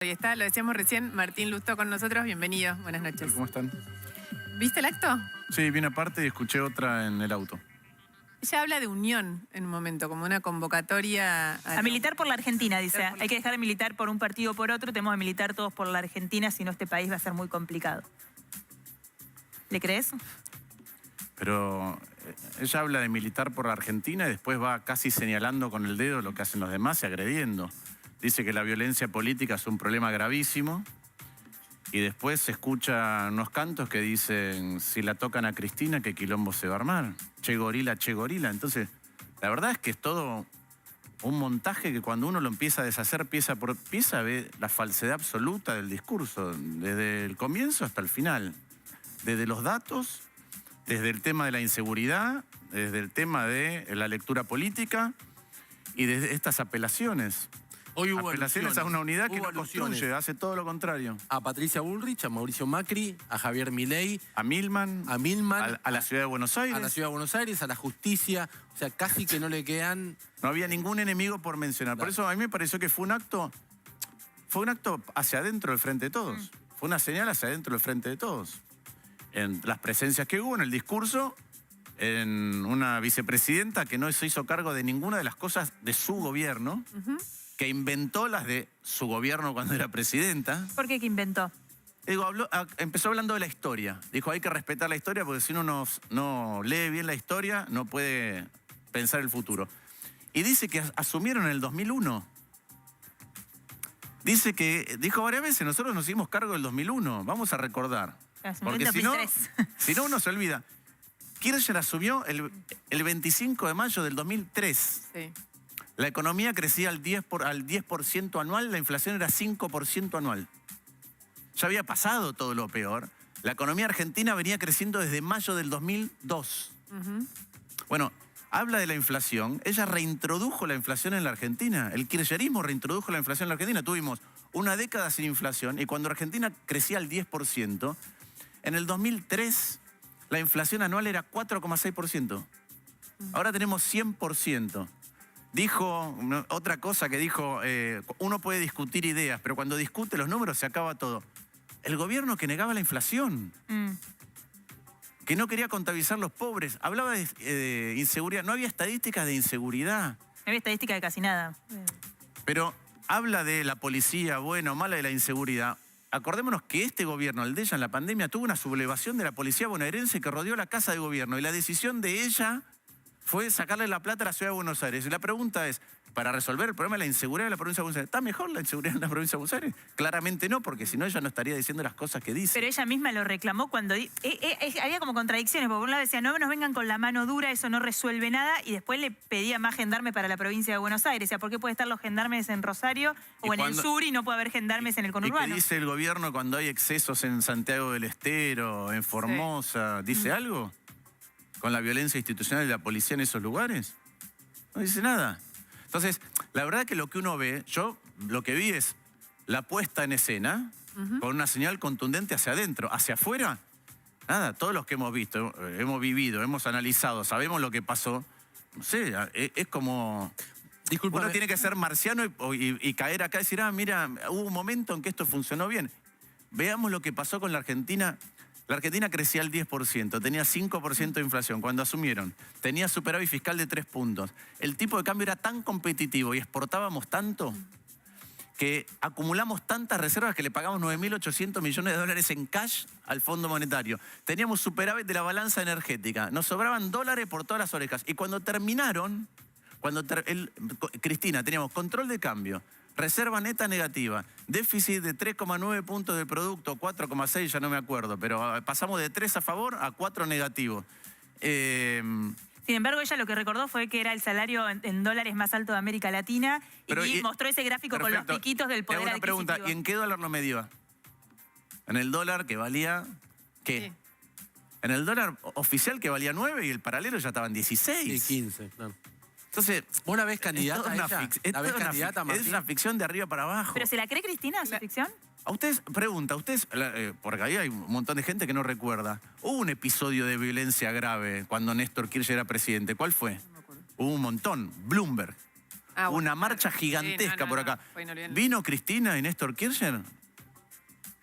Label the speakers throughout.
Speaker 1: Ahí está, lo decíamos recién, Martín Lustó con nosotros. Bienvenido, buenas noches.
Speaker 2: ¿Cómo están?
Speaker 1: ¿Viste el acto?
Speaker 2: Sí, vi una parte y escuché otra en el auto.
Speaker 1: Ella habla de unión en un momento, como una convocatoria
Speaker 3: A militar por la Argentina, dice. Hay que dejar de militar por un partido o por otro, tenemos que militar todos por la Argentina, si no este país va a ser muy complicado. ¿Le crees?
Speaker 2: Pero ella habla de militar por la Argentina y después va casi señalando con el dedo lo que hacen los demás y agrediendo. Dice que la violencia política es un problema gravísimo y después se escuchan unos cantos que dicen si la tocan a Cristina, ¿qué quilombo se va a armar? Che gorila, che gorila. Entonces, la verdad es que es todo un montaje que cuando uno lo empieza a deshacer pieza por pieza ve la falsedad absoluta del discurso, desde el comienzo hasta el final. Desde los datos, desde el tema de la inseguridad, desde el tema de la lectura política y desde estas apelaciones.
Speaker 4: Hoy hubo
Speaker 2: apelaciones a una unidad que no
Speaker 4: alusiones.
Speaker 2: construye, hace todo lo contrario.
Speaker 4: A Patricia Bullrich, a Mauricio Macri, a Javier Milei,
Speaker 2: A Milman,
Speaker 4: a
Speaker 2: la ciudad de Buenos Aires.
Speaker 4: a la Ciudad de Buenos Aires, a la justicia. O sea, casi que no le quedan...
Speaker 2: No había ningún enemigo por mencionar. Por eso a mí me pareció que fue un acto hacia adentro del frente de todos. Fue una señal hacia adentro del frente de todos. En las presencias que hubo, en el discurso, en una vicepresidenta que no se hizo cargo de ninguna de las cosas de su gobierno, que inventó las de su gobierno cuando era presidenta.
Speaker 3: ¿Por qué que inventó?
Speaker 2: Digo, empezó hablando de la historia. Dijo, hay que respetar la historia porque si uno no lee bien la historia, no puede pensar el futuro. Y dice que asumieron en el 2001. Dice que, dijo varias veces, nosotros nos hicimos cargo del 2001. Vamos a recordar. Porque si no, uno se olvida. Kirchner asumió el 25 de mayo del 2003.
Speaker 1: Sí.
Speaker 2: La economía crecía al 10% anual, la inflación era 5% anual. Ya había pasado todo lo peor. La economía argentina venía creciendo desde mayo del 2002. Bueno, habla de la inflación. Ella reintrodujo la inflación en la Argentina. El kirchnerismo reintrodujo la inflación en la Argentina. Tuvimos una década sin inflación y cuando Argentina crecía al 10%, en el 2003 la inflación anual era 4,6%. Ahora tenemos 100%. Dijo, otra cosa que dijo, uno puede discutir ideas, pero cuando discute los números se acaba todo. El gobierno que negaba la inflación, que no quería contabilizar los pobres, hablaba de inseguridad, no había estadísticas de inseguridad.
Speaker 3: No había estadística de casi nada.
Speaker 2: Pero habla de la policía, buena o mala, de la inseguridad. Acordémonos que este gobierno, el de ella en la pandemia, tuvo una sublevación de la policía bonaerense que rodeó la casa de gobierno y la decisión de ella fue sacarle la plata a la ciudad de Buenos Aires. Y la pregunta es, para resolver el problema de la inseguridad de la provincia de Buenos Aires, ¿está mejor la inseguridad en la provincia de Buenos Aires? Claramente no, porque si no ella no estaría diciendo las cosas que dice.
Speaker 3: Pero ella misma lo reclamó cuando... había como contradicciones, porque por un lado decía, no nos vengan con la mano dura, eso no resuelve nada, y después le pedía más gendarmes para la provincia de Buenos Aires. O sea, ¿por qué puede estar los gendarmes en Rosario o en el sur y no puede haber gendarmes en el conurbano?
Speaker 2: ¿Y qué dice el gobierno cuando hay excesos en Santiago del Estero, en Formosa? ¿Dice algo? ¿Con la violencia institucional de la policía en esos lugares? No dice nada. Entonces, la verdad que lo que uno ve, yo lo que vi es la puesta en escena con una señal contundente hacia adentro. Hacia afuera, nada, todos los que hemos visto, hemos vivido, hemos analizado, sabemos lo que pasó. No sé, es como...
Speaker 4: Disculpame.
Speaker 2: Uno tiene que ser marciano y caer acá y decir, mira, hubo un momento en que esto funcionó bien. Veamos lo que pasó con la Argentina. La Argentina crecía al 10%, tenía 5% de inflación cuando asumieron. Tenía superávit fiscal de 3 puntos. El tipo de cambio era tan competitivo y exportábamos tanto que acumulamos tantas reservas que le pagamos 9.800 millones de dólares en cash al Fondo Monetario. Teníamos superávit de la balanza energética. Nos sobraban dólares por todas las orejas. Y cuando terminaron, Cristina, teníamos control de cambio, reserva neta negativa, déficit de 3,9 puntos del producto, 4,6, ya no me acuerdo, pero pasamos de 3 a favor a 4 negativo.
Speaker 3: Sin embargo, ella lo que recordó fue que era el salario en dólares más alto de América Latina y mostró ese gráfico
Speaker 2: perfecto.
Speaker 3: con los piquitos del poder
Speaker 2: una
Speaker 3: adquisitivo.
Speaker 2: pregunta, ¿y en qué dólar lo medía? En el dólar que valía, ¿qué?
Speaker 1: Sí.
Speaker 2: En el dólar oficial que valía 9 y el paralelo ya estaba en 16.
Speaker 4: Sí, 15, claro.
Speaker 2: Entonces,
Speaker 4: ¿Vos la ves candidata a ella? ¿La ves
Speaker 2: es
Speaker 4: candidata, Martín?
Speaker 2: una ficción de arriba para abajo.
Speaker 3: ¿Pero se la cree Cristina, su ficción?
Speaker 2: A ustedes, porque ahí hay un montón de gente que no recuerda. Hubo un episodio de violencia grave cuando Néstor Kirchner era presidente. ¿Cuál fue?
Speaker 1: No me acuerdo.
Speaker 2: Hubo un montón. Bloomberg.
Speaker 1: Ah, bueno,
Speaker 2: una marcha
Speaker 1: claro.
Speaker 2: gigantesca
Speaker 1: Sí, no,
Speaker 2: por
Speaker 1: no,
Speaker 2: acá.
Speaker 1: fue inolvidable.
Speaker 2: ¿Vino Cristina y Néstor Kirchner?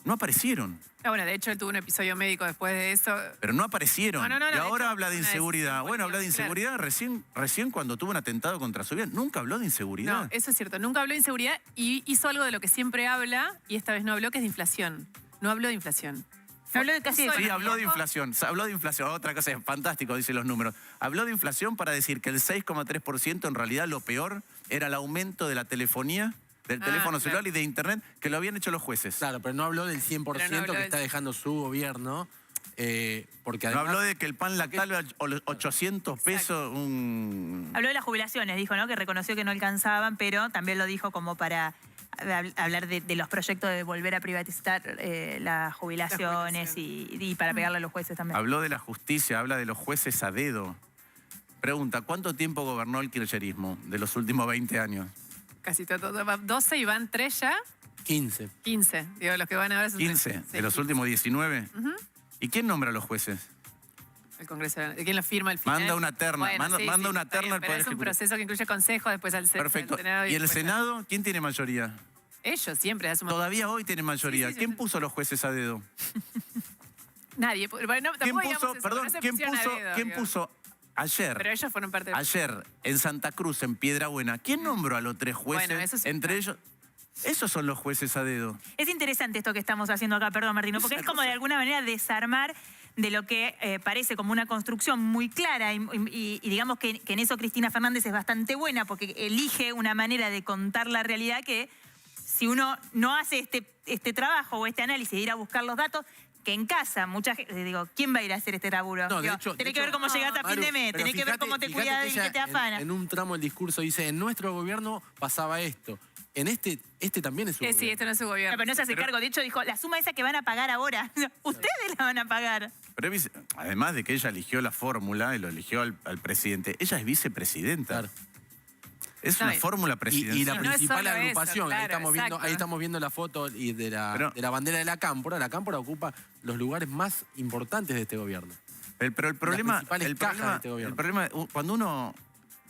Speaker 2: No aparecieron.
Speaker 1: Ah, bueno, de hecho él tuvo un episodio médico después de eso.
Speaker 2: Pero no aparecieron.
Speaker 1: No,
Speaker 2: y
Speaker 1: de
Speaker 2: ahora
Speaker 1: hecho,
Speaker 2: habla de
Speaker 1: una
Speaker 2: inseguridad.
Speaker 1: decisión
Speaker 2: Bueno, habla de
Speaker 1: política,
Speaker 2: inseguridad recién cuando tuvo un atentado contra su vida. Nunca habló de inseguridad.
Speaker 1: No, eso es cierto. Nunca habló de inseguridad y hizo algo de lo que siempre habla, y esta vez no habló, que es de inflación. No habló de inflación.
Speaker 3: No habló de casi de
Speaker 1: Puso
Speaker 2: Sí,
Speaker 1: el
Speaker 2: habló de
Speaker 1: foco-
Speaker 2: inflación. Habló de inflación. Otra cosa es fantástico, dicen los números. Habló de inflación para decir que el 6,3% en realidad lo peor era el aumento de la telefonía, del teléfono
Speaker 1: claro.
Speaker 2: celular y de internet, que lo habían hecho los jueces.
Speaker 4: Claro, pero no habló del 100%
Speaker 1: Pero no habló
Speaker 4: que
Speaker 1: del-
Speaker 4: está dejando su gobierno. Porque
Speaker 2: No
Speaker 4: además,
Speaker 2: habló de que el pan lactal era 800 pesos,
Speaker 3: Habló de las jubilaciones, dijo, ¿no? Que reconoció que no alcanzaban, pero también lo dijo como para hablar de los proyectos de volver a privatizar las jubilaciones y para pegarle a los jueces también.
Speaker 2: Habló de la justicia, habla de los jueces a dedo. Pregunta, ¿cuánto tiempo gobernó el kirchnerismo de los últimos 20 años?
Speaker 1: Casi todo. 12 y van 3 ya.
Speaker 4: 15.
Speaker 1: 15. Digo, los que van ahora son
Speaker 2: 15
Speaker 1: tres. Sí,
Speaker 2: de los
Speaker 1: 15.
Speaker 2: últimos 19. ¿Y quién nombra a los jueces?
Speaker 1: El Congreso. ¿Quién lo firma al final?
Speaker 2: Manda una terna, manda una
Speaker 1: está bien,
Speaker 2: terna al
Speaker 1: pero
Speaker 2: Poder
Speaker 1: es un
Speaker 2: Ejecutivo.
Speaker 1: proceso que incluye consejo, después al
Speaker 2: Perfecto.
Speaker 1: al Senado.
Speaker 2: ¿Y el
Speaker 1: después
Speaker 2: Senado? ¿Quién tiene mayoría?
Speaker 1: Ellos siempre asumen.
Speaker 2: Todavía hoy tiene mayoría.
Speaker 1: Sí, sí, sí,
Speaker 2: ¿Quién
Speaker 1: sí.
Speaker 2: puso los jueces a dedo?
Speaker 1: Nadie. Bueno,
Speaker 2: ¿Quién
Speaker 1: tampoco digamos
Speaker 2: puso,
Speaker 1: eso,
Speaker 2: perdón,
Speaker 1: no se
Speaker 2: quién
Speaker 1: pusieron a
Speaker 2: puso,
Speaker 1: dedo,
Speaker 2: quién
Speaker 1: digo.
Speaker 2: puso ayer?
Speaker 1: Pero ellos fueron parte de...
Speaker 2: Ayer, en Santa Cruz, en Piedrabuena, ¿quién nombró a los 3 jueces?
Speaker 1: Bueno, eso sí.
Speaker 2: Entre ellos, esos son los jueces a dedo.
Speaker 3: Es interesante esto que estamos haciendo acá, perdón Martino, porque es como de alguna manera desarmar de lo que parece como una construcción muy clara y digamos que en eso Cristina Fernández es bastante buena porque elige una manera de contar la realidad que si uno no hace este trabajo o este análisis de ir a buscar los datos, que en casa, mucha gente, digo, ¿quién va a ir a hacer este laburo?
Speaker 4: No, de
Speaker 3: Digo,
Speaker 4: hecho-
Speaker 3: tenés
Speaker 4: de
Speaker 3: que ver
Speaker 4: hecho-
Speaker 3: cómo llegaste a fin
Speaker 4: Maru,
Speaker 3: de mes,
Speaker 4: pero
Speaker 3: tenés que ver
Speaker 4: fíjate-
Speaker 3: cómo te
Speaker 4: fíjate
Speaker 3: cuidas
Speaker 4: que
Speaker 3: y
Speaker 4: ella
Speaker 3: qué te afana.
Speaker 4: En un tramo del discurso dice, en nuestro gobierno pasaba esto. En este también es su
Speaker 1: Sí,
Speaker 4: gobierno.
Speaker 1: esto no es su
Speaker 3: No,
Speaker 1: gobierno.
Speaker 3: pero no se hace cargo, de hecho dijo, la suma esa que van a pagar ahora, ustedes la van a pagar.
Speaker 2: Pero además de que ella eligió la fórmula y lo eligió al presidente, ella es vicepresidenta.
Speaker 4: Claro.
Speaker 2: Es
Speaker 1: No,
Speaker 2: una
Speaker 1: y-
Speaker 2: fórmula presidencial.
Speaker 4: Y la
Speaker 1: No es
Speaker 4: principal
Speaker 1: solo eso,
Speaker 4: agrupación,
Speaker 1: claro,
Speaker 4: ahí, estamos viendo,
Speaker 1: exacto.
Speaker 4: ahí estamos viendo la foto de
Speaker 2: Pero-
Speaker 4: la bandera de la Cámpora. La Cámpora ocupa los lugares más importantes de este gobierno.
Speaker 2: Pero el problema,
Speaker 4: principales
Speaker 2: el
Speaker 4: cajas
Speaker 2: problema,
Speaker 4: de este gobierno.
Speaker 2: el problema, cuando uno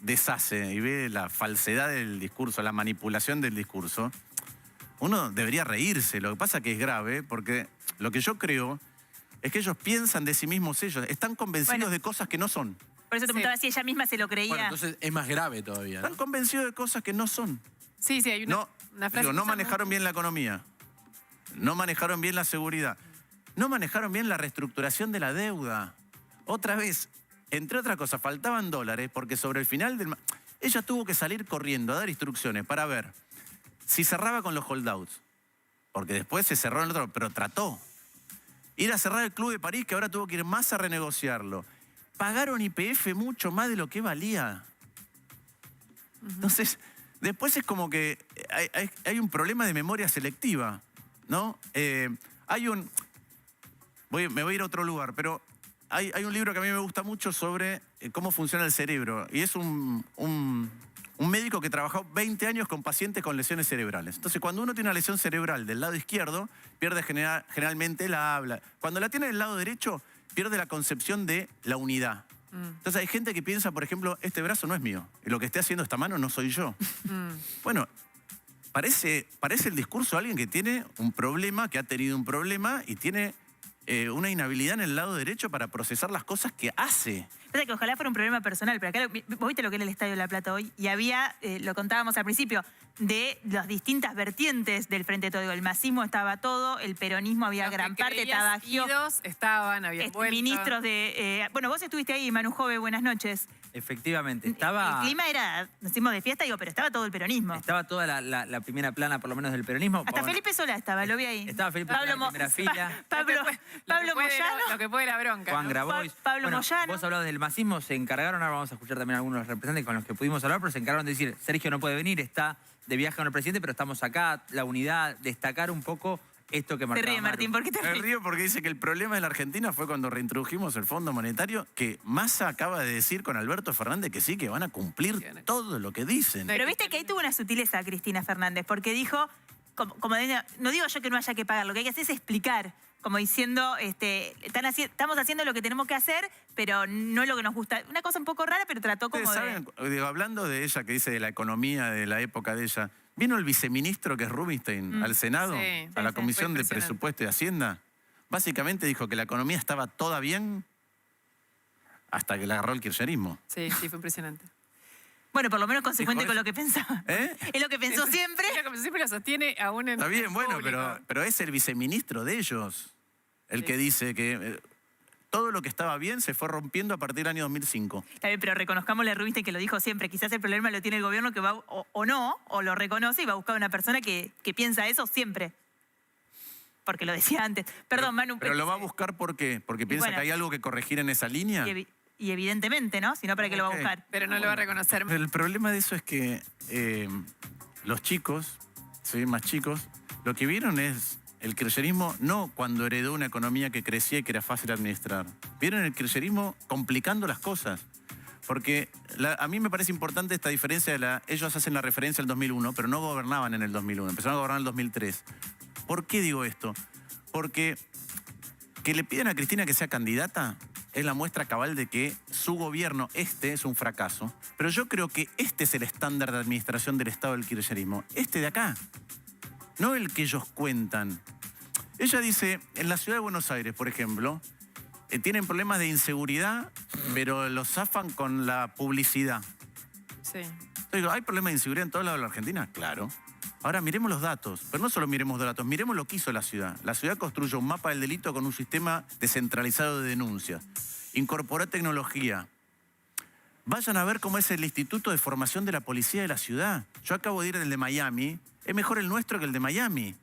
Speaker 2: deshace y ve la falsedad del discurso, la manipulación del discurso, uno debería reírse. Lo que pasa que es grave porque lo que yo creo es que ellos piensan de sí mismos ellos, están convencidos
Speaker 3: Bueno.
Speaker 2: de cosas que no son.
Speaker 3: Por eso te
Speaker 1: Sí.
Speaker 3: preguntaba si ella misma se lo creía.
Speaker 4: Bueno, entonces es más grave todavía, ¿no?
Speaker 2: Están convencidos de cosas que no son.
Speaker 1: Sí, hay una frase.
Speaker 2: Digo,
Speaker 1: que
Speaker 2: no
Speaker 1: usa
Speaker 2: manejaron
Speaker 1: mucho.
Speaker 2: bien la economía, no manejaron bien la seguridad, no manejaron bien la reestructuración de la deuda. Otra vez, entre otras cosas, faltaban dólares porque sobre el final del... Ella tuvo que salir corriendo a dar instrucciones para ver si cerraba con los holdouts, porque después se cerró en el otro, pero trató. Ir a cerrar el Club de París, que ahora tuvo que ir más a renegociarlo. Pagaron YPF mucho más de lo que valía. Entonces, después es como que hay un problema de memoria selectiva, ¿no? Me voy a ir a otro lugar, pero hay un libro que a mí me gusta mucho sobre cómo funciona el cerebro. Y es un médico que trabajó 20 años con pacientes con lesiones cerebrales. Entonces, cuando uno tiene una lesión cerebral del lado izquierdo, pierde generalmente la habla. Cuando la tiene del lado derecho, pierde la concepción de la unidad. Entonces hay gente que piensa, por ejemplo, este brazo no es mío. Y lo que esté haciendo esta mano no soy yo. Bueno, parece el discurso de alguien que tiene un problema, que ha tenido un problema y tiene una inhabilidad en el lado derecho para procesar las cosas que hace.
Speaker 3: Pasa que ojalá fuera un problema personal, pero acá vos viste lo que era el Estadio de La Plata hoy y había, lo contábamos al principio, de las distintas vertientes del Frente de Todo. El masismo estaba todo, el peronismo había
Speaker 1: Los que
Speaker 3: gran parte,
Speaker 1: creías
Speaker 3: estaba Gio,
Speaker 1: idos estaban, habían vuelto.
Speaker 3: ministros de... bueno, vos estuviste ahí, Manu Jove, buenas noches.
Speaker 5: Efectivamente,
Speaker 3: El clima era, decimos de fiesta, digo, pero estaba todo el peronismo.
Speaker 5: estaba toda la primera plana, por lo menos, del peronismo.
Speaker 3: Hasta Felipe Solá estaba, lo vi ahí.
Speaker 5: Estaba Felipe Solá en primera fila.
Speaker 3: Pablo Moyano.
Speaker 1: Lo que puede la bronca.
Speaker 5: Juan
Speaker 1: ¿no?
Speaker 5: Grabois.
Speaker 3: Pablo
Speaker 5: Bueno,
Speaker 3: Moyano.
Speaker 5: Vos hablabas del masismo, se encargaron, ahora vamos a escuchar también a algunos de los representantes con los que pudimos hablar, pero se encargaron de decir, Sergio no puede venir, está de viaje con el presidente, pero estamos acá, la unidad, destacar un poco esto que
Speaker 3: Te
Speaker 5: marcaba
Speaker 3: ríe, Martín,
Speaker 5: Maru.
Speaker 3: ¿por qué te
Speaker 2: Me
Speaker 3: ríes?
Speaker 2: río porque dice que el problema de la Argentina fue cuando reintrodujimos el Fondo Monetario, que Massa acaba de decir con Alberto Fernández que sí, que van a cumplir todo lo que dicen.
Speaker 3: Pero viste que ahí tuvo una sutileza Cristina Fernández, porque dijo, no digo yo que no haya que pagar, lo que hay que hacer es explicar. como diciendo, estamos haciendo lo que tenemos que hacer, pero no es lo que nos gusta. Una cosa un poco rara, pero trató como
Speaker 2: Ustedes
Speaker 3: de...
Speaker 2: saben, digo, hablando de ella, que dice de la economía de la época de ella, ¿vino el viceministro, que es Rubinstein, al Senado,
Speaker 1: Sí,
Speaker 2: a la
Speaker 1: sí,
Speaker 2: Comisión
Speaker 1: fue
Speaker 2: de
Speaker 1: impresionante.
Speaker 2: Presupuesto y Hacienda? Básicamente dijo que la economía estaba toda bien hasta que le agarró el kirchnerismo.
Speaker 1: Sí, sí, fue impresionante.
Speaker 3: Bueno, por lo menos consecuente
Speaker 2: Dijo
Speaker 3: con
Speaker 2: eso.
Speaker 3: lo que pensaba.
Speaker 2: ¿Eh?
Speaker 3: Es lo que pensó siempre.
Speaker 1: Mira, como siempre lo sostiene aún en
Speaker 2: Está bien, bueno,
Speaker 1: público.
Speaker 2: pero es el viceministro de ellos el que dice que todo lo que estaba bien se fue rompiendo a partir del año 2005.
Speaker 3: Está bien, pero reconozcámosle a Rubinstein que lo dijo siempre. Quizás el problema lo tiene el gobierno que va, o no, o lo reconoce y va a buscar una persona que piensa eso siempre. Porque lo decía antes. Perdón, Manu.
Speaker 2: Pero lo va a buscar ¿por qué? Porque piensa
Speaker 3: bueno.
Speaker 2: que hay algo que corregir en esa línea.
Speaker 3: Y evidentemente, ¿no? Si no, ¿para qué lo va a
Speaker 2: Ok.
Speaker 3: buscar?
Speaker 1: Pero no lo va a reconocer.
Speaker 2: Pero el problema de eso es que los chicos, ¿sí? Más chicos, lo que vieron es el kirchnerismo no cuando heredó una economía que crecía y que era fácil de administrar. Vieron el kirchnerismo complicando las cosas. Porque a mí me parece importante esta diferencia de ellos hacen la referencia al 2001, pero no gobernaban en el 2001, empezaron a gobernar en el 2003. ¿Por qué digo esto? Porque que le piden a Cristina que sea candidata es la muestra cabal de que su gobierno, es un fracaso. Pero yo creo que este es el estándar de administración del Estado del kirchnerismo. Este de acá. No el que ellos cuentan. Ella dice, en la ciudad de Buenos Aires, por ejemplo, tienen problemas de inseguridad, pero los zafan con la publicidad.
Speaker 1: Sí.
Speaker 2: Yo digo, ¿hay problemas de inseguridad en todo lado de la Argentina? Claro. Ahora miremos los datos, pero no solo miremos los datos, miremos lo que hizo la ciudad. La ciudad construyó un mapa del delito con un sistema descentralizado de denuncias. Incorporó tecnología. Vayan a ver cómo es el Instituto de Formación de la Policía de la ciudad. Yo acabo de ir del de Miami. Es mejor el nuestro que el de Miami.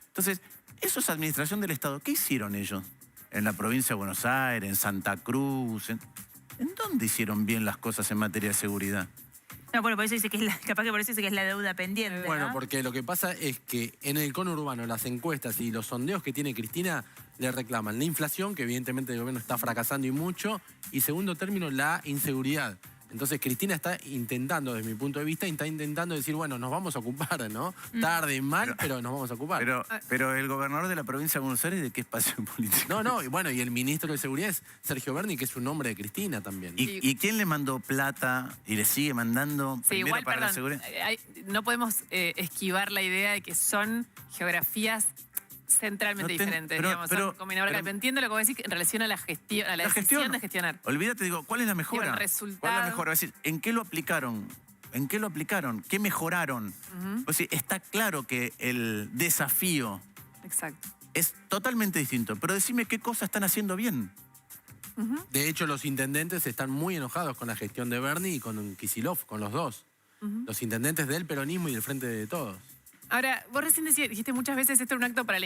Speaker 2: Entonces, eso es administración del Estado. ¿Qué hicieron ellos? En la provincia de Buenos Aires, en Santa Cruz. ¿En dónde hicieron bien las cosas en materia de seguridad?
Speaker 3: No, bueno, por eso dice que es capaz que por eso dice que es la deuda pendiente.
Speaker 4: Bueno,
Speaker 3: ¿no?
Speaker 4: porque lo que pasa es que en el conurbano las encuestas y los sondeos que tiene Cristina le reclaman la inflación, que evidentemente el gobierno está fracasando y mucho, y segundo término, la inseguridad. Entonces Cristina está intentando, desde mi punto de vista, está intentando decir, bueno, nos vamos a ocupar, ¿no? Tarde, mal, pero nos vamos a ocupar.
Speaker 2: Pero el gobernador de la provincia de Buenos Aires, ¿de qué espacio político?
Speaker 4: No, y bueno, y el ministro de Seguridad es Sergio Berni, que es un hombre de Cristina también.
Speaker 2: ¿Y quién le mandó plata y le sigue mandando
Speaker 1: Sí,
Speaker 2: primero
Speaker 1: igual,
Speaker 2: para la
Speaker 1: perdón,
Speaker 2: seguridad?
Speaker 1: no podemos esquivar la idea de que son geografías centralmente
Speaker 2: No ten-
Speaker 1: diferentes,
Speaker 2: pero-
Speaker 1: digamos.
Speaker 2: pero-
Speaker 1: Son combinadoras.
Speaker 2: pero-
Speaker 1: Entiendo lo que vos decís en relación a la gestión, a la decisión de gestionar.
Speaker 2: Olvídate, digo, ¿cuál es la mejora?
Speaker 1: Digo, el resultado.
Speaker 2: ¿Cuál es la mejora? Es decir, ¿en qué lo aplicaron? ¿En qué lo aplicaron? ¿Qué mejoraron? Es decir, está claro que el desafío
Speaker 1: Exacto.
Speaker 2: es totalmente distinto, pero decime qué cosas están haciendo bien.
Speaker 4: De hecho, los intendentes están muy enojados con la gestión de Berni y con Kicillof, con los dos. Los intendentes del peronismo y del Frente de Todos.
Speaker 1: Ahora, vos recién dijiste muchas veces esto era un acto para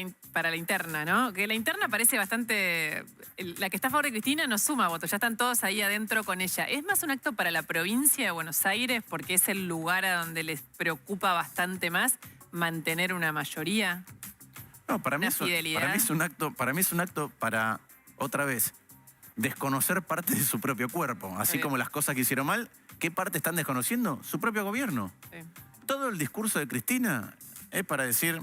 Speaker 1: la interna, ¿no? Que la interna parece bastante... La que está a favor de Cristina no suma votos, ya están todos ahí adentro con ella. ¿Es más un acto para la provincia de Buenos Aires porque es el lugar a donde les preocupa bastante más mantener una mayoría?
Speaker 2: No, para mí,
Speaker 1: Una fidelidad.
Speaker 2: para mí es un acto para, otra vez, desconocer parte de su propio cuerpo. Así
Speaker 1: bien.
Speaker 2: como las cosas que hicieron mal, ¿qué parte están desconociendo? Su propio gobierno.
Speaker 1: Sí.
Speaker 2: Todo el discurso de Cristina es para decir,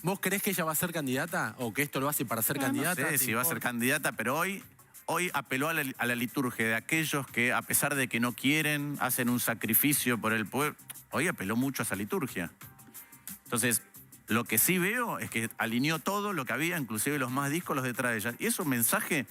Speaker 4: ¿Vos creés que ella va a ser candidata? ¿O que esto lo hace para ser candidata?
Speaker 2: no sé
Speaker 4: ¿Te
Speaker 2: si va a ser
Speaker 4: importa?
Speaker 2: candidata, pero hoy apeló a la liturgia de aquellos que, a pesar de que no quieren, hacen un sacrificio por el pueblo. Hoy apeló mucho a esa liturgia. Entonces, lo que sí veo es que alineó todo lo que había, inclusive los más díscolos detrás de ella. Y es un mensaje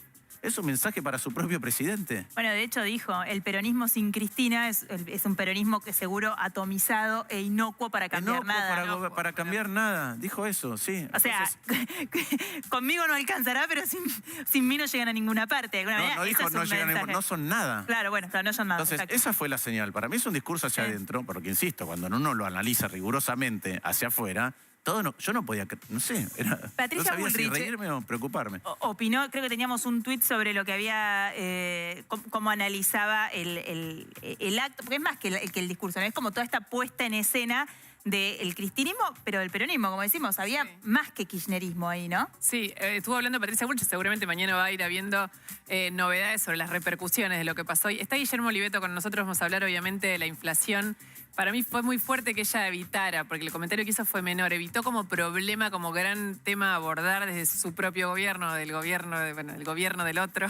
Speaker 2: para su propio presidente.
Speaker 3: Bueno, de hecho dijo, el peronismo sin Cristina es un peronismo que seguro atomizado e inocuo para cambiar
Speaker 2: No,
Speaker 3: nada.
Speaker 2: para cambiar nada. Dijo eso, sí.
Speaker 3: O sea,
Speaker 2: Entonces,
Speaker 3: conmigo no alcanzará, pero sin mí no llegan a ninguna parte. De alguna manera,
Speaker 2: no
Speaker 3: ese
Speaker 2: dijo,
Speaker 3: es un mensaje.
Speaker 2: no son nada.
Speaker 3: Claro, bueno, claro, no son nada.
Speaker 2: Entonces,
Speaker 3: exacto.
Speaker 2: esa fue la señal. Para mí es un discurso hacia
Speaker 3: Sí.
Speaker 2: adentro, porque insisto, cuando uno lo analiza rigurosamente hacia afuera, yo no podía, no sé,
Speaker 3: Patricia
Speaker 2: no sabía
Speaker 3: Bullrich,
Speaker 2: si reírme o preocuparme.
Speaker 3: Opinó, creo que teníamos un tuit sobre lo que había, cómo analizaba el acto, porque es más que el discurso, ¿no? Es como toda esta puesta en escena del cristinismo, pero del peronismo, como decimos, había
Speaker 1: Sí.
Speaker 3: más que kirchnerismo ahí, ¿no?
Speaker 1: Sí, estuvo hablando Patricia Bullrich, seguramente mañana va a ir habiendo novedades sobre las repercusiones de lo que pasó hoy. Está Guillermo Oliveto con nosotros, vamos a hablar obviamente de la inflación, Para mí fue muy fuerte que ella evitara, porque el comentario que hizo fue menor, evitó como problema, como gran tema a abordar desde su propio gobierno, del gobierno, el gobierno del otro,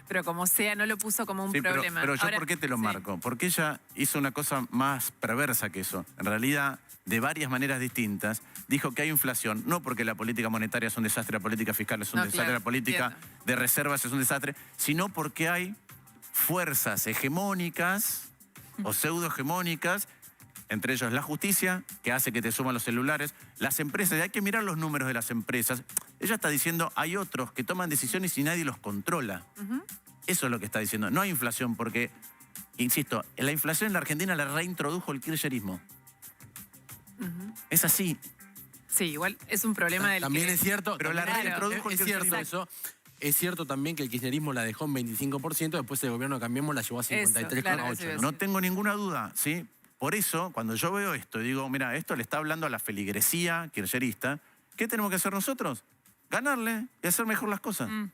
Speaker 1: pero como sea, no lo puso como un
Speaker 2: Sí,
Speaker 1: problema.
Speaker 2: pero yo
Speaker 1: Ahora,
Speaker 2: ¿por qué te lo
Speaker 1: sí.
Speaker 2: marco? Porque ella hizo una cosa más perversa que eso. En realidad, de varias maneras distintas, dijo que hay inflación, no porque la política monetaria es un desastre, la política fiscal es un
Speaker 1: No,
Speaker 2: desastre,
Speaker 1: claro,
Speaker 2: la política
Speaker 1: entiendo.
Speaker 2: de reservas es un desastre, sino porque hay fuerzas hegemónicas o pseudohegemónicas, entre ellos la justicia, que hace que te suman los celulares, las empresas, y hay que mirar los números de las empresas. Ella está diciendo, hay otros que toman decisiones y nadie los controla. Eso es lo que está diciendo. No hay inflación porque, insisto, la inflación en la Argentina la reintrodujo el kirchnerismo. Es así.
Speaker 1: Sí, igual es un problema del
Speaker 4: También
Speaker 1: que-
Speaker 4: es cierto,
Speaker 2: Pero la
Speaker 4: también
Speaker 2: reintrodujo el
Speaker 4: es cierto
Speaker 2: kirchnerismo.
Speaker 4: eso. Es cierto también que el kirchnerismo la dejó en 25%, después el gobierno de Cambiemos la llevó a 53,8%.
Speaker 1: claro, eso iba a
Speaker 2: No
Speaker 1: decir.
Speaker 2: tengo ninguna duda, ¿sí? Por eso, cuando yo veo esto y digo, mira, esto le está hablando a la feligresía kirchnerista, ¿qué tenemos que hacer nosotros? Ganarle y hacer mejor las cosas.
Speaker 1: Bueno,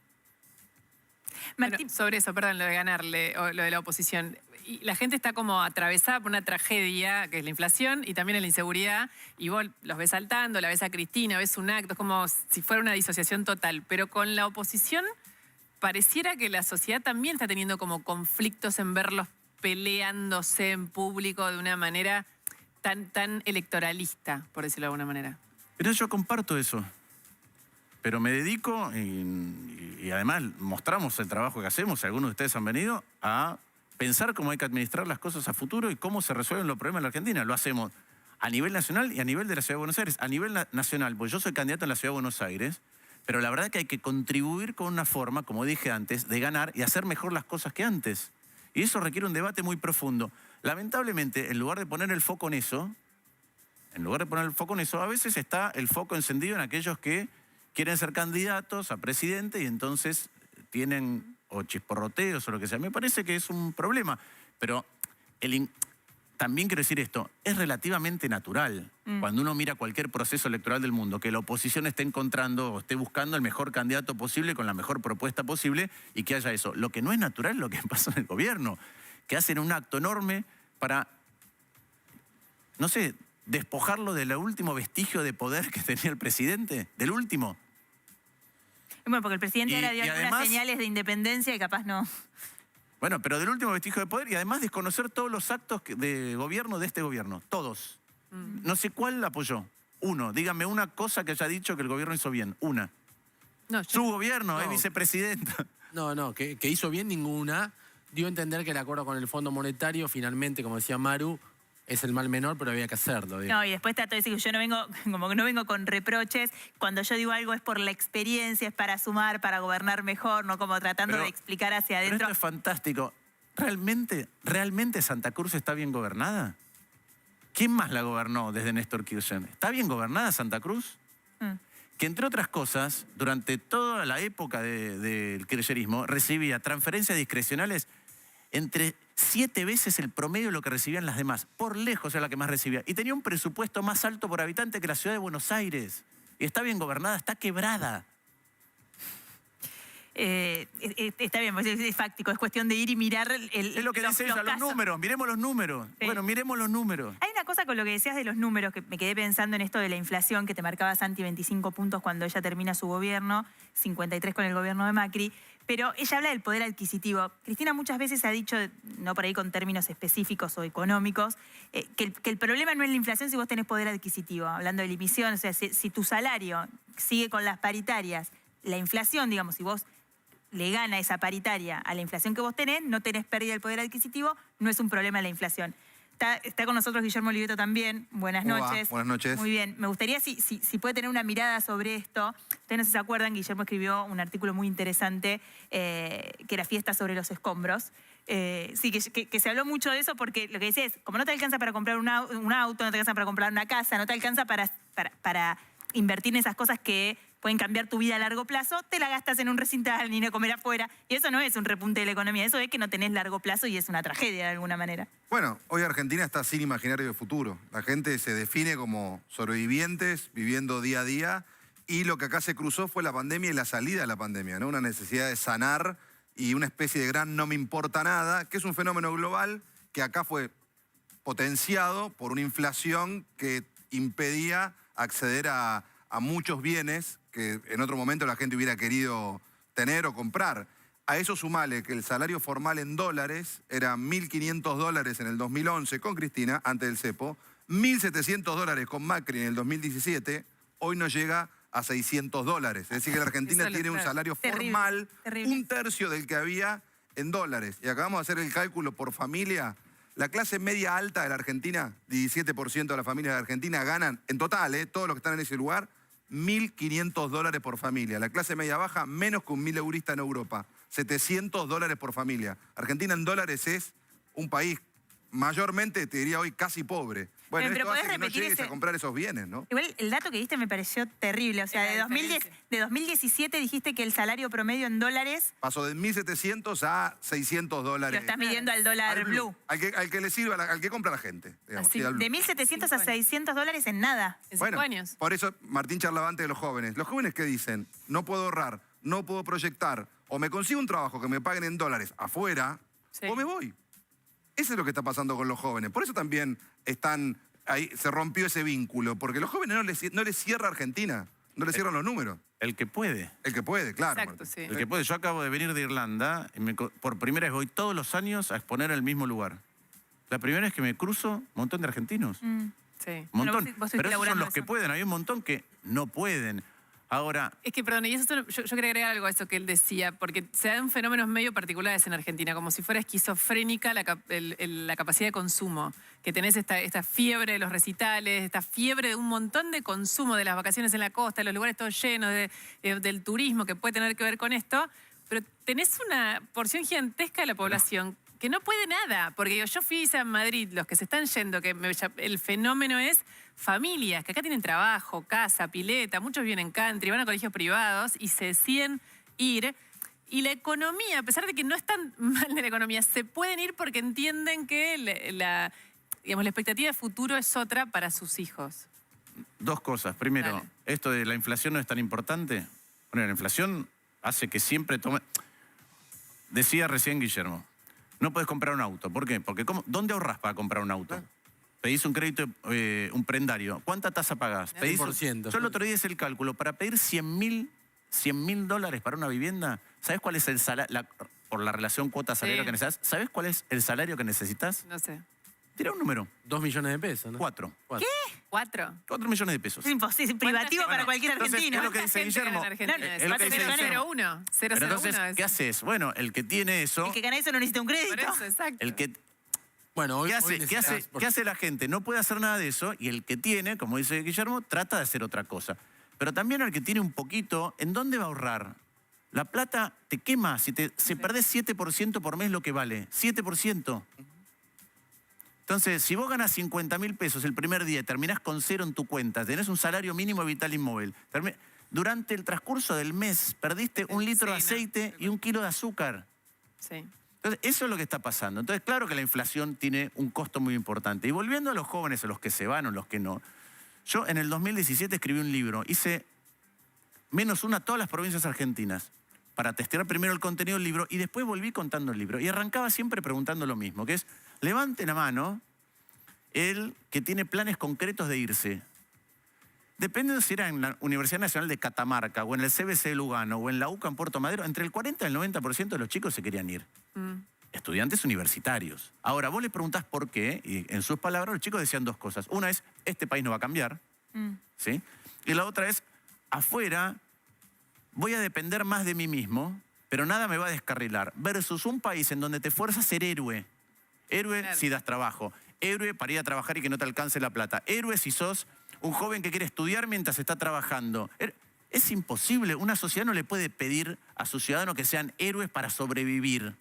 Speaker 3: Martín,
Speaker 1: sobre eso, perdón, lo de ganarle, o lo de la oposición. Y la gente está como atravesada por una tragedia, que es la inflación, y también la inseguridad, y vos los ves saltando, la ves a Cristina, ves un acto, es como si fuera una disociación total. Pero con la oposición pareciera que la sociedad también está teniendo como conflictos en verlos peleándose en público de una manera tan electoralista, por decirlo de alguna manera.
Speaker 2: Pero yo comparto eso. Pero me dedico, y además mostramos el trabajo que hacemos, algunos de ustedes han venido, a pensar cómo hay que administrar las cosas a futuro y cómo se resuelven los problemas en la Argentina. Lo hacemos a nivel nacional y a nivel de la Ciudad de Buenos Aires. A nivel nacional, pues yo soy candidato en la Ciudad de Buenos Aires, pero la verdad que hay que contribuir con una forma, como dije antes, de ganar y hacer mejor las cosas que antes. Y eso requiere un debate muy profundo. Lamentablemente, en lugar de poner el foco en eso, a veces está el foco encendido en aquellos que quieren ser candidatos a presidente y entonces tienen o chisporroteos o lo que sea. Me parece que es un problema, pero también quiero decir esto, es relativamente natural cuando uno mira cualquier proceso electoral del mundo que la oposición esté encontrando o esté buscando el mejor candidato posible con la mejor propuesta posible y que haya eso. Lo que no es natural es lo que pasa en el gobierno, que hacen un acto enorme para, no sé, despojarlo del último vestigio de poder que tenía el presidente, del último.
Speaker 3: bueno, porque el presidente
Speaker 2: Y-
Speaker 3: ahora dio
Speaker 2: y
Speaker 3: algunas
Speaker 2: además-
Speaker 3: señales de independencia y capaz no.
Speaker 2: Bueno, pero del último vestigio de poder y además desconocer todos los actos de gobierno de este gobierno, todos. No sé cuál apoyó. Uno, dígame una cosa que haya dicho que el gobierno hizo bien, una.
Speaker 1: No,
Speaker 2: Su gobierno, es
Speaker 4: No.
Speaker 2: vicepresidenta.
Speaker 4: No, que hizo bien ninguna. Dio a entender que el acuerdo con el Fondo Monetario, finalmente, como decía Maru, es el mal menor, pero había que hacerlo. digo.
Speaker 3: No, y después trató de decir que yo no vengo, como que no vengo con reproches. Cuando yo digo algo es por la experiencia, es para sumar, para gobernar mejor, no como tratando
Speaker 2: Pero-
Speaker 3: de explicar hacia
Speaker 2: Pero
Speaker 3: adentro.
Speaker 2: esto es fantástico. ¿Realmente Santa Cruz está bien gobernada? ¿Quién más la gobernó desde Néstor Kirchner? ¿Está bien gobernada Santa Cruz? Que entre otras cosas, durante toda la época del kirchnerismo, recibía transferencias discrecionales entre 7 veces el promedio de lo que recibían las demás. Por lejos era la que más recibía. Y tenía un presupuesto más alto por habitante que la ciudad de Buenos Aires. Y está bien gobernada, está quebrada.
Speaker 3: Está bien, pues es fáctico, es cuestión de ir y mirar
Speaker 2: Es lo que dice ella, los
Speaker 3: casos.
Speaker 2: números. Miremos los números.
Speaker 3: Sí.
Speaker 2: Bueno, miremos los números.
Speaker 3: Hay una cosa con lo que decías de los números, que me quedé pensando en esto de la inflación, que te marcaba Santi 25 puntos cuando ella termina su gobierno, 53 con el gobierno de Macri, pero ella habla del poder adquisitivo. Cristina muchas veces ha dicho, no por ahí con términos específicos o económicos, que el problema no es la inflación si vos tenés poder adquisitivo, hablando de la emisión, o sea, si tu salario sigue con las paritarias, la inflación, digamos, si vos le gana esa paritaria a la inflación que vos tenés, no tenés pérdida del poder adquisiticio, no es un problema la inflación. Está con nosotros Guillermo Oliveto también. Buenas
Speaker 6: ¿Cómo va?
Speaker 3: noches.
Speaker 6: Buenas noches.
Speaker 3: Muy bien. Me gustaría si puede tener una mirada sobre esto. Ustedes no sé si se acuerdan, Guillermo escribió un artículo muy interesante que era Fiesta sobre los escombros. Sí, que se habló mucho de eso porque lo que decía es, como no te alcanza para comprar un auto, no te alcanza para comprar una casa, no te alcanza para invertir en esas cosas que pueden cambiar tu vida a largo plazo, te la gastas en un recital ni a comer afuera. Y eso no es un repunte de la economía, eso es que no tenés largo plazo y es una tragedia de alguna manera.
Speaker 6: Bueno, hoy Argentina está sin imaginario de futuro. La gente se define como sobrevivientes, viviendo día a día. Y lo que acá se cruzó fue la pandemia y la salida de la pandemia, ¿no? Una necesidad de sanar y una especie de gran no me importa nada, que es un fenómeno global que acá fue potenciado por una inflación que impedía acceder a muchos bienes que en otro momento la gente hubiera querido tener o comprar. A eso sumale que el salario formal en dólares era $1.500 en el 2011 con Cristina, antes del cepo, $1.700 con Macri en el 2017, hoy no llega a $600. Es decir, que la Argentina
Speaker 1: Eso es
Speaker 6: tiene un
Speaker 1: claro.
Speaker 6: salario
Speaker 3: Terrible,
Speaker 6: formal
Speaker 3: terrible.
Speaker 6: un tercio del que había en dólares. Y acabamos de hacer el cálculo por familia. La clase media alta de la Argentina, 17% de las familias de la Argentina ganan, en total, todos los que están en ese lugar, $1.500 por familia. La clase media baja, menos que un 1.000 eurista en Europa. $700 por familia. Argentina en dólares es un país mayormente, te diría hoy, casi pobre. Bueno,
Speaker 3: Pero
Speaker 6: esto hace
Speaker 3: podés
Speaker 6: que no
Speaker 3: repetir
Speaker 6: llegues
Speaker 3: ese-
Speaker 6: a comprar esos bienes, ¿no?
Speaker 3: Igual el dato que diste me pareció terrible. O sea,
Speaker 1: La
Speaker 3: de 2017 dijiste que el salario promedio en dólares
Speaker 6: Pasó de 1.700 a $600.
Speaker 3: lo estás midiendo al dólar blue.
Speaker 6: Al que le sirva, al que compra la gente. Digamos,
Speaker 1: Así,
Speaker 6: sí, al blue.
Speaker 3: De 1.700 a 600 dólares en nada.
Speaker 1: En 5
Speaker 6: Bueno,
Speaker 1: años.
Speaker 6: por eso Martín charlaba antes de los jóvenes. Los jóvenes que dicen, no puedo ahorrar, no puedo proyectar, o me consigo un trabajo que me paguen en dólares afuera,
Speaker 1: Sí.
Speaker 6: o me voy. Eso es lo que está pasando con los jóvenes. Por eso también están ahí, se rompió ese vínculo, porque los jóvenes no les cierra Argentina, no les cierran los números.
Speaker 2: El que puede.
Speaker 6: El que puede, claro.
Speaker 1: Exacto,
Speaker 6: Martín.
Speaker 1: sí.
Speaker 2: El que puede. Yo acabo de venir de Irlanda y por primera vez voy todos los años a exponer al mismo lugar. La primera vez que me cruzo, un montón de argentinos.
Speaker 1: Sí.
Speaker 2: Un
Speaker 3: Bueno,
Speaker 2: montón.
Speaker 3: vos estuviste
Speaker 2: Pero esos son
Speaker 3: laburando
Speaker 2: los que
Speaker 3: eso.
Speaker 2: pueden. Hay un montón que no pueden. Ahora,
Speaker 1: Es que, perdón, y eso yo quería agregar algo a eso que él decía, porque se dan fenómenos medio particulares en Argentina, como si fuera esquizofrénica la capacidad de consumo, que tenés esta fiebre de los recitales, esta fiebre de un montón de consumo, de las vacaciones en la costa, de los lugares todos llenos, del turismo que puede tener que ver con esto, pero tenés una porción gigantesca de la población que no puede nada, porque digo, yo fui a Madrid, los que se están yendo, el fenómeno es familias que acá tienen trabajo, casa, pileta, muchos viven en country, van a colegios privados y se deciden ir. Y la economía, a pesar de que no están mal de la economía, se pueden ir porque entienden que la expectativa de futuro es otra para sus hijos.
Speaker 2: dos cosas. Primero,
Speaker 1: Dale.
Speaker 2: esto de la inflación no es tan importante. Bueno, la inflación hace que siempre tome... Decía recién Guillermo, no puedes comprar un auto. ¿Por qué? Porque ¿dónde ahorras para comprar un auto? Pedís un crédito, un prendario. ¿Cuánta tasa pagás?
Speaker 4: 100%.
Speaker 2: Yo el otro día hice el cálculo. Para pedir $100.000 para una vivienda, ¿sabes cuál es el salario? Por la relación cuota-salario
Speaker 1: Sí.
Speaker 2: que necesitas, ¿sabes cuál es el salario que necesitas?
Speaker 1: No sé.
Speaker 2: Tira un número.
Speaker 4: 2 millones de pesos, ¿no?
Speaker 2: 4.
Speaker 4: ¿Qué?
Speaker 1: 4.
Speaker 2: 4 millones de pesos.
Speaker 3: Es imposible, privativo para
Speaker 1: Bueno,
Speaker 3: cualquier
Speaker 2: entonces,
Speaker 3: argentino.
Speaker 2: es lo que dice Guillermo.
Speaker 1: Es
Speaker 2: es lo que dice Guillermo.
Speaker 1: 001.
Speaker 2: Pero entonces, ¿qué haces? Bueno, el que tiene eso,
Speaker 3: El que gana eso no necesita un
Speaker 1: Por
Speaker 3: crédito.
Speaker 1: eso, exacto.
Speaker 2: el que...
Speaker 4: Bueno, hoy,
Speaker 2: ¿Qué
Speaker 4: hoy
Speaker 2: hace,
Speaker 4: necesitas-
Speaker 2: ¿Qué hace la gente? No puede hacer nada de eso y el que tiene, como dice Guillermo, trata de hacer otra cosa. Pero también el que tiene un poquito, ¿en dónde va a ahorrar? La plata te quema. Si perdés 7% por mes lo que vale. 7%. Entonces, si vos ganas 50.000 pesos el primer día y terminás con 0 en tu cuenta, tenés un salario mínimo vital inmóvil, durante el transcurso del mes perdiste 1 litro de
Speaker 1: Sí, no.
Speaker 2: aceite y 1 kilo de azúcar.
Speaker 1: Sí.
Speaker 2: Entonces, eso es lo que está pasando. Entonces, claro que la inflación tiene un costo muy importante. Y volviendo a los jóvenes, a los que se van o los que no, yo en el 2017 escribí un libro, hice -1 a todas las provincias argentinas para testear primero el contenido del libro y después volví contando el libro. Y arrancaba siempre preguntando lo mismo, que es, levante la mano el que tiene planes concretos de irse. Depende de si era en la Universidad Nacional de Catamarca o en el CBC de Lugano o en la UCA en Puerto Madero, entre el 40 y el 90% de los chicos se querían ir. Estudiantes universitarios. Ahora, vos le preguntás por qué, y en sus palabras los chicos decían dos cosas. Una es, este país no va a cambiar, ¿sí? Y la otra es, afuera voy a depender más de mí mismo, pero nada me va a descarrilar. Versus un país en donde te fuerzas a ser héroe. Héroe
Speaker 1: Claro.
Speaker 2: si das trabajo. Héroe para ir a trabajar y que no te alcance la plata. Héroe si sos un joven que quiere estudiar mientras está trabajando. Es imposible. Una sociedad no le puede pedir a sus ciudadanos que sean héroes para sobrevivir.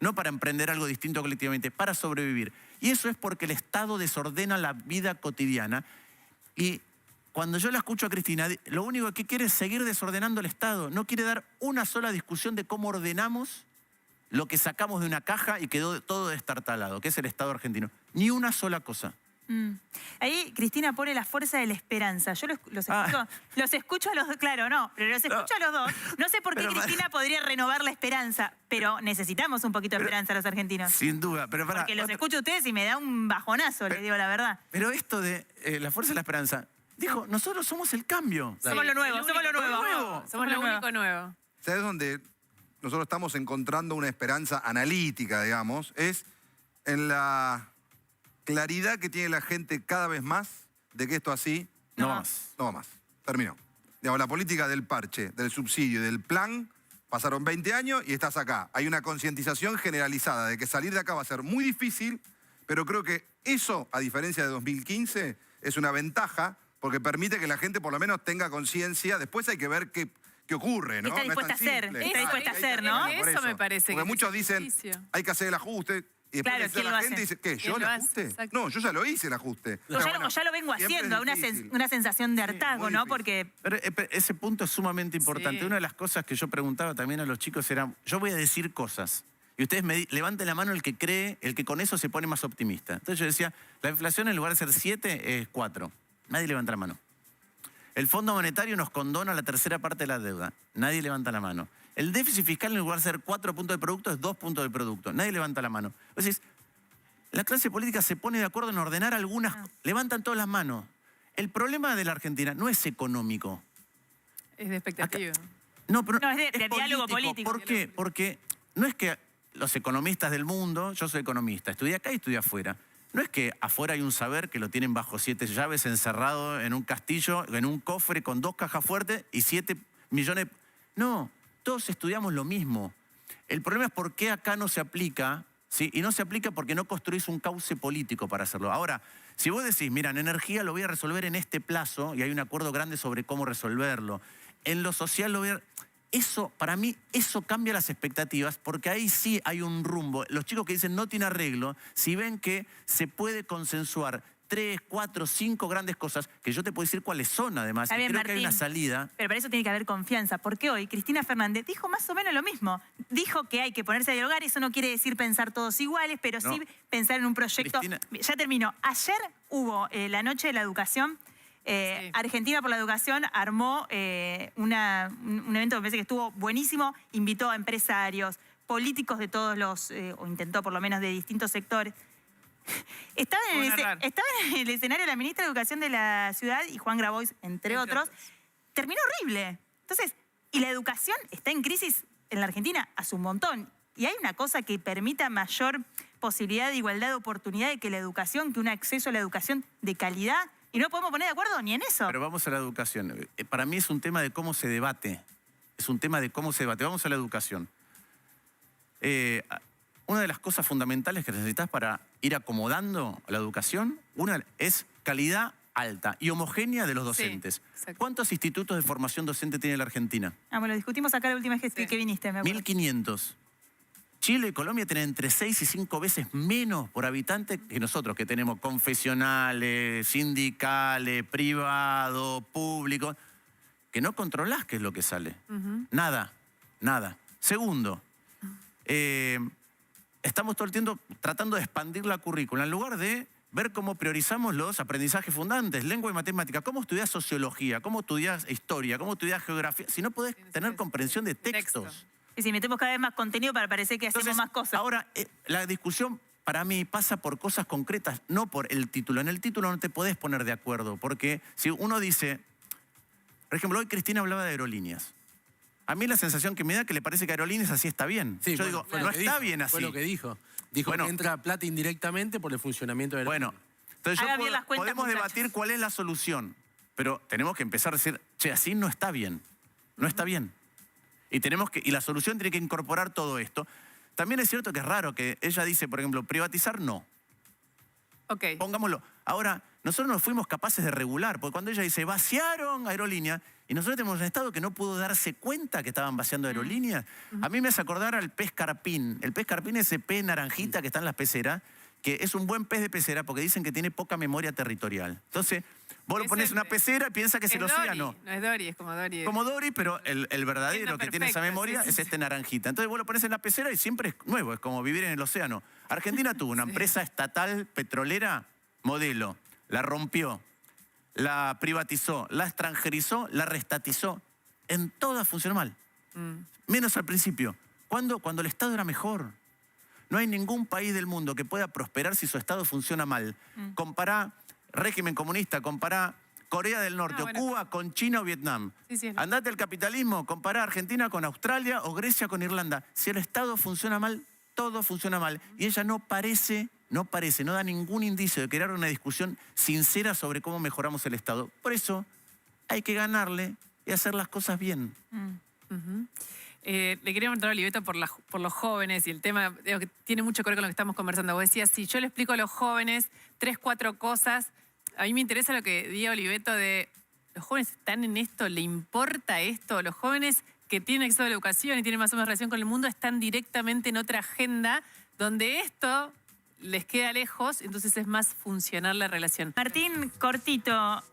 Speaker 2: No para emprender algo distinto colectivamente, para sobrevivir. Y eso es porque el Estado desordena la vida cotidiana. Y cuando yo la escucho a Cristina, lo único que quiere es seguir desordenando el Estado. No quiere dar una sola discusión de cómo ordenamos lo que sacamos de una caja y quedó todo destartalado, que es el Estado argentino. Ni una sola cosa.
Speaker 3: Ahí Cristina pone la fuerza de la esperanza. Yo los escucho a los dos, claro, no, pero los escucho a los dos. No sé por qué Cristina podría renovar la esperanza, pero necesitamos un poquito de esperanza a los argentinos.
Speaker 2: Sin duda, pero para...
Speaker 3: Porque los escucho a ustedes y me da un bajonazo, les digo la verdad.
Speaker 2: Pero esto de la fuerza de la esperanza, dijo, nosotros somos el cambio.
Speaker 3: Somos lo nuevo, somos lo nuevo.
Speaker 1: Somos lo único nuevo.
Speaker 6: ¿Sabes dónde nosotros estamos encontrando una esperanza analítica, digamos? Es en la claridad que tiene la gente cada vez más de que esto así
Speaker 2: No más.
Speaker 6: no va más. Terminó. Digamos, la política del parche, del subsidio y del plan pasaron 20 años y estás acá. Hay una concientización generalizada de que salir de acá va a ser muy difícil, pero creo que eso, a diferencia de 2015, es una ventaja porque permite que la gente por lo menos tenga conciencia. Después hay que ver qué ocurre, ¿no?
Speaker 3: Está dispuesta a hacer,
Speaker 6: simple.
Speaker 3: está dispuesta a hacer, ¿no?
Speaker 6: Por
Speaker 1: Eso me parece
Speaker 6: Porque
Speaker 1: que
Speaker 6: muchos
Speaker 1: es
Speaker 6: dicen,
Speaker 1: ejercicio.
Speaker 6: hay que hacer el ajuste. Y después
Speaker 3: Claro,
Speaker 6: dice
Speaker 3: ¿quién
Speaker 6: la
Speaker 3: lo
Speaker 6: gente
Speaker 3: hace?
Speaker 6: dice, ¿qué? ¿Yo
Speaker 1: ¿Quién
Speaker 6: el
Speaker 1: lo hace?
Speaker 6: ajuste?
Speaker 1: Exacto.
Speaker 6: No, yo ya lo hice el ajuste.
Speaker 3: O ya lo vengo
Speaker 6: siempre
Speaker 3: haciendo,
Speaker 6: es difícil.
Speaker 3: una sensación de hartazgo,
Speaker 6: muy
Speaker 3: ¿no?
Speaker 6: difícil.
Speaker 3: Porque
Speaker 2: Pero ese punto es sumamente importante.
Speaker 1: Sí.
Speaker 2: Una de las cosas que yo preguntaba también a los chicos era, yo voy a decir cosas. Y ustedes levanten la mano el que cree, el que con eso se pone más optimista. Entonces yo decía, la inflación en lugar de ser 7 es 4. Nadie levanta la mano. El Fondo Monetario nos condona la tercera parte de la deuda. Nadie levanta la mano. El déficit fiscal en lugar de ser 4 puntos de producto es 2 puntos de producto. Nadie levanta la mano. Entonces, la clase política se pone de acuerdo en ordenar algunas... Levantan todas las manos. El problema de la Argentina no es económico.
Speaker 1: Es de expectativa.
Speaker 2: No, pero
Speaker 3: No, es de diálogo político.
Speaker 2: ¿Por qué? Porque no es que los economistas del mundo, yo soy economista, estudié acá y estudié afuera. No es que afuera hay un saber que lo tienen bajo 7 llaves, encerrado en un castillo, en un cofre con 2 cajas fuertes y 7 millones... No, todos estudiamos lo mismo. El problema es por qué acá no se aplica, ¿sí? Y no se aplica porque no construís un cauce político para hacerlo. Ahora, si vos decís, mira, en energía lo voy a resolver en este plazo y hay un acuerdo grande sobre cómo resolverlo. En lo social lo voy a... Eso, para mí, eso cambia las expectativas porque ahí sí hay un rumbo. Los chicos que dicen no tiene arreglo, si ven que se puede consensuar 3, 4, 5 grandes cosas, que yo te puedo decir cuáles son además,
Speaker 3: Está
Speaker 2: y
Speaker 3: bien,
Speaker 2: creo que hay una
Speaker 3: Martín.
Speaker 2: salida.
Speaker 3: Pero para eso tiene que haber confianza, porque hoy Cristina Fernández dijo más o menos lo mismo. Dijo que hay que ponerse a dialogar, eso no quiere decir pensar todos iguales, pero sí
Speaker 2: No.
Speaker 3: pensar en un proyecto.
Speaker 2: Cristina.
Speaker 3: Ya terminó. Ayer hubo la Noche de la Educación.
Speaker 1: Sí.
Speaker 3: Argentina por la Educación armó un evento que me parece que estuvo buenísimo, invitó a empresarios, políticos de todos los, o intentó por lo menos de distintos sectores. Estaban en el escenario la ministra de Educación de la ciudad y Juan Grabois, entre otros. Terminó horrible. Entonces, y la educación está en crisis en la Argentina hace un montón. Y hay una cosa que permita mayor posibilidad de igualdad de oportunidad de que la educación, que un acceso a la educación de calidad, y no podemos poner de acuerdo ni en eso.
Speaker 2: Pero vamos a la educación. Para mí es un tema de cómo se debate. Es un tema de cómo se debate. Vamos a la educación. Una de las cosas fundamentales que necesitas para ir acomodando la educación, una es calidad alta y homogénea de los docentes.
Speaker 1: exacto.
Speaker 2: ¿Cuántos institutos de formación docente tiene la Argentina?
Speaker 3: Bueno, lo discutimos acá la última vez
Speaker 1: Sí.
Speaker 3: que viniste, me acuerdo.
Speaker 2: 1.500. Chile y Colombia tienen entre 6 y 5 veces menos por habitante que nosotros, que tenemos confesionales, sindicales, privado, público, que no controlás qué es lo que sale. Nada, nada. Segundo, estamos todo el tiempo tratando de expandir la currícula en lugar de ver cómo priorizamos los aprendizajes fundantes, lengua y matemática. ¿Cómo estudiás sociología? ¿Cómo estudiás historia? ¿Cómo estudiás geografía? Si no podés tener comprensión de textos.
Speaker 3: Y si metemos cada vez más contenido para parecer que hacemos más cosas.
Speaker 2: Ahora, la discusión para mí pasa por cosas concretas, no por el título. En el título no te podés poner de acuerdo, porque si uno dice, por ejemplo, hoy Cristina hablaba de aerolíneas. A mí la sensación que me da que le parece que aerolíneas así está bien.
Speaker 4: Sí,
Speaker 2: Yo
Speaker 4: bueno,
Speaker 2: digo,
Speaker 4: fue
Speaker 2: no
Speaker 4: lo que
Speaker 2: está
Speaker 4: dijo,
Speaker 2: bien así.
Speaker 4: Fue lo que dijo. Dijo
Speaker 2: Bueno.
Speaker 4: que entra plata indirectamente por el funcionamiento de la...
Speaker 2: Bueno, entonces
Speaker 3: Hagan bien las cuentas,
Speaker 2: podemos
Speaker 3: muchachos.
Speaker 2: debatir cuál es la solución, pero tenemos que empezar a decir, che, así no está bien. No está bien. Y la solución tiene que incorporar todo esto. También es cierto que es raro que ella dice, por ejemplo, privatizar no.
Speaker 1: Ok.
Speaker 2: Pongámoslo. Ahora, nosotros no fuimos capaces de regular, porque cuando ella dice, vaciaron aerolíneas, y nosotros tenemos un Estado que no pudo darse cuenta que estaban vaciando aerolíneas. A mí me hace acordar al pez carpín. El pez carpín es ese pez naranjita que está en las peceras, que es un buen pez de pecera porque dicen que tiene poca memoria territorial. Entonces, vos lo
Speaker 1: Es
Speaker 2: pones en
Speaker 1: el-
Speaker 2: una pecera y piensa que es el
Speaker 1: Dory,
Speaker 2: océano.
Speaker 1: No es Dory, es como Dory.
Speaker 2: Como Dory, pero el verdadero
Speaker 1: Entiendo
Speaker 2: que tiene esa
Speaker 1: perfecto,
Speaker 2: memoria
Speaker 1: sí, sí,
Speaker 2: es
Speaker 1: sí.
Speaker 2: este naranjita. Entonces vos lo pones en la pecera y siempre es nuevo, es como vivir en el océano. Argentina tuvo una empresa estatal petrolera modelo, la rompió, la privatizó, la extranjerizó, la restatizó. En todas funcionó mal. Menos al principio. ¿Cuándo? Cuando el Estado era mejor. No hay ningún país del mundo que pueda prosperar si su Estado funciona mal. Compará régimen comunista, compará Corea del Norte o Cuba con China o Vietnam.
Speaker 1: Sí,
Speaker 2: Andate al capitalismo, compará Argentina con Australia o Grecia con Irlanda. Si el Estado funciona mal, todo funciona mal. Y ella no da ningún indicio de crear una discusión sincera sobre cómo mejoramos el Estado. Por eso hay que ganarle y hacer las cosas bien.
Speaker 1: Le quería preguntar a Oliveto por los jóvenes y el tema que tiene mucho que ver con lo que estamos conversando. Vos decías, si yo le explico a los jóvenes 3, 4 cosas, a mí me interesa lo que diga Oliveto de los jóvenes están en esto, ¿le importa esto? Los jóvenes que tienen acceso a la educación y tienen más o menos relación con el mundo están directamente en otra agenda donde esto les queda lejos, entonces es más funcional la relación.
Speaker 3: Martín, cortito,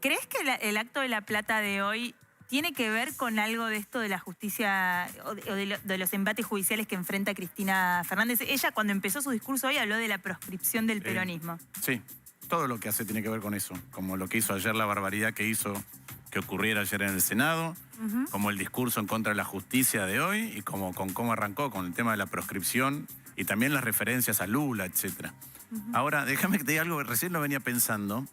Speaker 3: ¿crees que el acto de La Plata de hoy tiene que ver con algo de esto de la justicia o de los embates judiciales que enfrenta Cristina Fernández? Ella, cuando empezó su discurso hoy, habló de la proscripción del peronismo.
Speaker 2: Sí, todo lo que hace tiene que ver con eso. Como lo que hizo ayer, la barbaridad que hizo que ocurriera ayer en el Senado, como el discurso en contra de la justicia de hoy y como con cómo arrancó con el tema de la proscripción y también las referencias a Lula, etc. Ahora, déjame que te diga algo que recién lo venía pensando.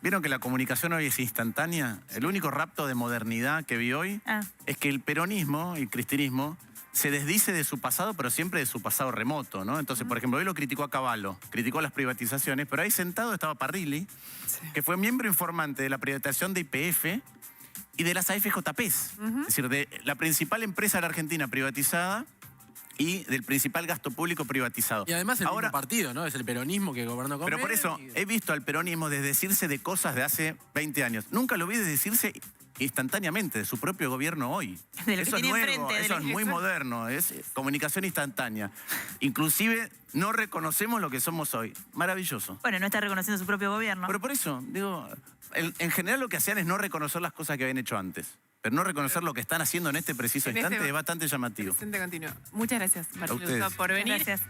Speaker 2: ¿Vieron que la comunicación hoy es instantánea? El único rapto de modernidad que vi hoy es que el peronismo y el cristinismo se desdice de su pasado, pero siempre de su pasado remoto, ¿no? Entonces, por ejemplo, hoy lo criticó a Cavallo, criticó las privatizaciones, pero ahí sentado estaba Parrilli, que fue miembro informante de la privatización de YPF y de las AFJPs. Es decir, de la principal empresa de la Argentina privatizada y del principal gasto público privatizado.
Speaker 4: Y además el mismo partido, ¿no? Es el peronismo que gobernó con
Speaker 2: Pero por eso he visto al peronismo desdecirse de cosas de hace 20 años. Nunca lo vi desdecirse instantáneamente de su propio gobierno hoy.
Speaker 3: De lo
Speaker 2: Eso
Speaker 3: que
Speaker 2: es
Speaker 3: tenía
Speaker 2: nuevo,
Speaker 3: enfrente,
Speaker 2: eso es muy moderno, es comunicación instantánea. Inclusive no reconocemos lo que somos hoy. Maravilloso.
Speaker 3: Bueno, no está reconociendo su propio gobierno.
Speaker 2: Pero por eso, digo, en general lo que hacían es no reconocer las cosas que habían hecho antes. Pero no reconocer lo que están haciendo en este preciso instante es bastante llamativo.
Speaker 1: Presente continuo. Muchas gracias, Martín,
Speaker 2: ustedes.
Speaker 1: por venir.
Speaker 3: Gracias.